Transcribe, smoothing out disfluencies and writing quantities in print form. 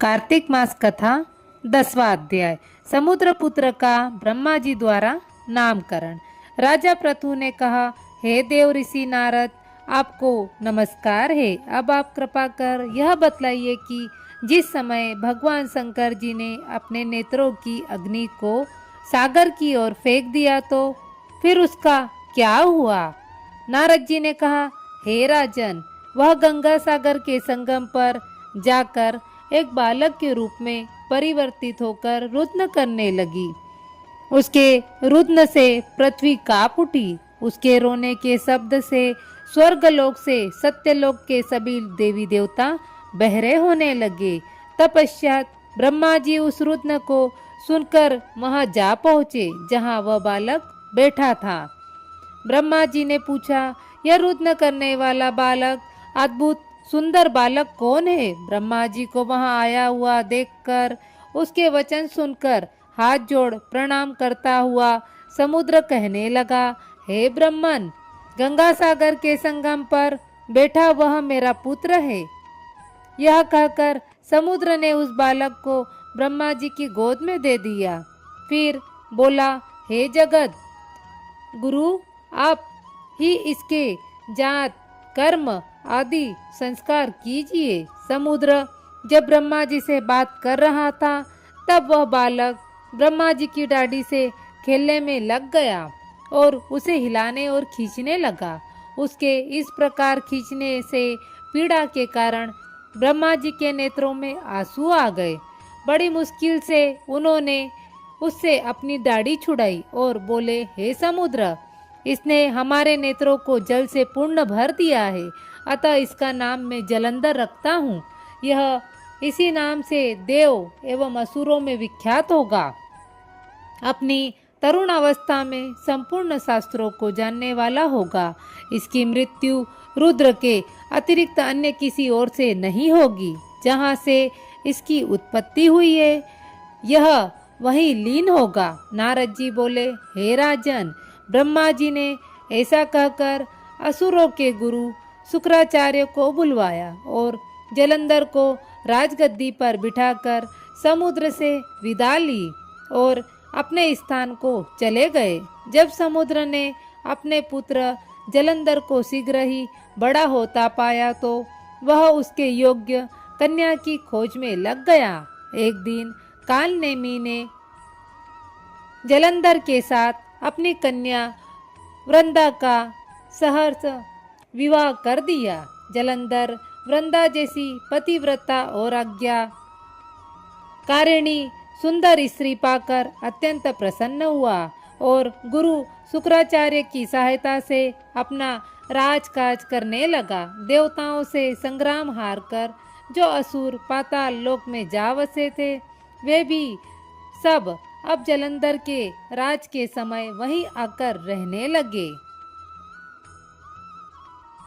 कार्तिक मास कथा 10वां अध्याय। समुद्रपुत्र का ब्रह्मा जी द्वारा नामकरण। राजा पृथु ने कहा, हे देव ऋषि नारद, आपको नमस्कार है। अब आप कृपा कर यह बतलाइए कि जिस समय भगवान शंकर जी ने अपने नेत्रों की अग्नि को सागर की ओर फेंक दिया तो फिर उसका क्या हुआ। नारद जी ने कहा, हे राजन, वह गंगा सागर के संगम पर जाकर एक बालक के रूप में परिवर्तित होकर रुदन करने लगी। उसके रुदन से पृथ्वी कांप उठी। उसके रोने के शब्द से स्वर्गलोक से सत्यलोक के सभी देवी देवता बहरे होने लगे। तपश्चात ब्रह्मा जी उस रुदन को सुनकर वहां जा पहुंचे जहां वह बालक बैठा था। ब्रह्मा जी ने पूछा, यह रुदन करने वाला बालक, अद्भुत सुंदर बालक कौन है। ब्रह्मा जी को वहां आया हुआ देखकर, उसके वचन सुनकर हाथ जोड़ प्रणाम करता हुआ समुद्र कहने लगा, हे ब्रह्मन, गंगा सागर के संगम पर बैठा वह मेरा पुत्र है। यह कहकर समुद्र ने उस बालक को ब्रह्मा जी की गोद में दे दिया। फिर बोला, हे जगत गुरु, आप ही इसके जात कर्म आदि संस्कार कीजिए। समुद्र जब ब्रह्मा जी से बात कर रहा था तब वह बालक ब्रह्मा जी की डाढ़ी से खेलने में लग गया और उसे हिलाने और खींचने लगा। उसके इस प्रकार खींचने से पीड़ा के कारण ब्रह्मा जी के नेत्रों में आंसू आ गए। बड़ी मुश्किल से उन्होंने उससे अपनी दाढ़ी छुड़ाई और बोले, हे समुद्र, इसने हमारे नेत्रों को जल से पूर्ण भर दिया है, अतः इसका नाम मैं जलंधर रखता हूँ। यह इसी नाम से देव एवं असुरों में विख्यात होगा। अपनी तरुण अवस्था में संपूर्ण शास्त्रों को जानने वाला होगा। इसकी मृत्यु रुद्र के अतिरिक्त अन्य किसी और से नहीं होगी। जहाँ से इसकी उत्पत्ति हुई है यह वहीं लीन होगा। नारद जी बोले, हे राजन, ब्रह्मा जी ने ऐसा कहकर असुरों के गुरु शुक्राचार्य को बुलवाया और जलंधर को राजगद्दी पर बिठाकर समुद्र से विदा ली और अपने स्थान को चले गए। जब समुद्र ने अपने पुत्र जलंधर को शीघ्र ही बड़ा होता पाया तो वह उसके योग्य कन्या की खोज में लग गया। एक दिन कालनेमी ने जलंधर के साथ अपनी कन्या वृंदा का सहर्ष विवाह कर दिया। जलंधर वृंदा जैसी पतिव्रता और आज्ञा कारिणी सुंदर स्त्री पाकर अत्यंत प्रसन्न हुआ और गुरु शुक्राचार्य की सहायता से अपना राजकाज करने लगा। देवताओं से संग्राम हार कर जो असुर पाताल लोक में जा बसे थे वे भी सब अब जलंधर के राज के समय वहीं आकर रहने लगे।